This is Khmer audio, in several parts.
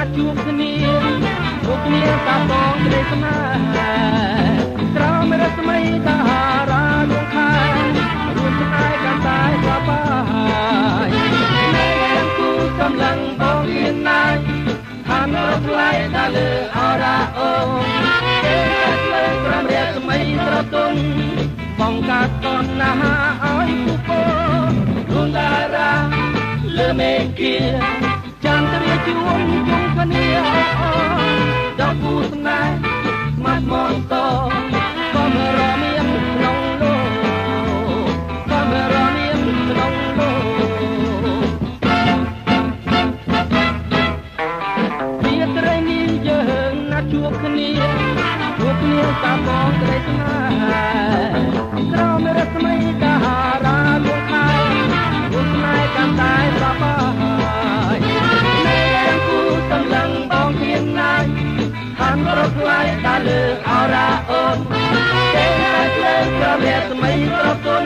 ណាត់ជួបគ្នាពួកគ្នាតាបងក្ដីស្នេហ៍ក្រោមរស្មីតាហារាដួងខែរួមឆ្ងាយកាន់តែសប្បាយនៅទាំងគូកំឡឹងបងមានណាយឋានរកថ្លៃដល់លើអរ៉ាអូគេកាត់លើក្រោមរស្មីត្រទុនបងកាត់តណ្ហាឲ្យគូពោរួមតារាលើមេគាចន្ទរាជួនជុំគ្នាដល់គូស្នេហ៍មាត់មន្តក៏មករមានក្នុងលោកក៏មករមានក្នុងលោកពីត្រីនេះយើងណាត់ជួបគ្នាជួបគ្នាតាមបងត្រីស្នេហ៍ក្រោមរស្មីតាហារាលួងខែរួមស្នេហ៍កាន់តែសប្បាយនៅទាំងគូសំឡឹងបងគ្មានណាយឋានរកថ្លៃដល់លើអរ៉ាអូនគេតែលើក្រមរស្មីត្រទុន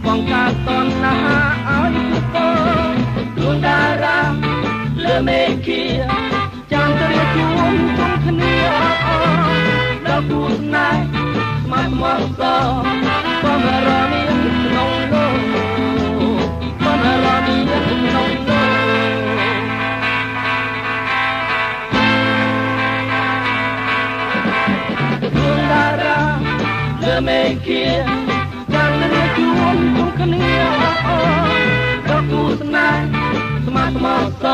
បងកាត់តណ្ហាឲ្យគូពោរួនតារាលើមេគាចន្ទរាជួនជុំគ្នាដល់គូស្នេហ៍ស្មាត់ស្មោះសក៏មករមានក្នុងលោកក៏មករមានក្នុងលោករួនតារាលើមេគាចន្ទរាជួនជុំគ្នាដល់គូស្នេហ៍ស្មាត់ស្មោះស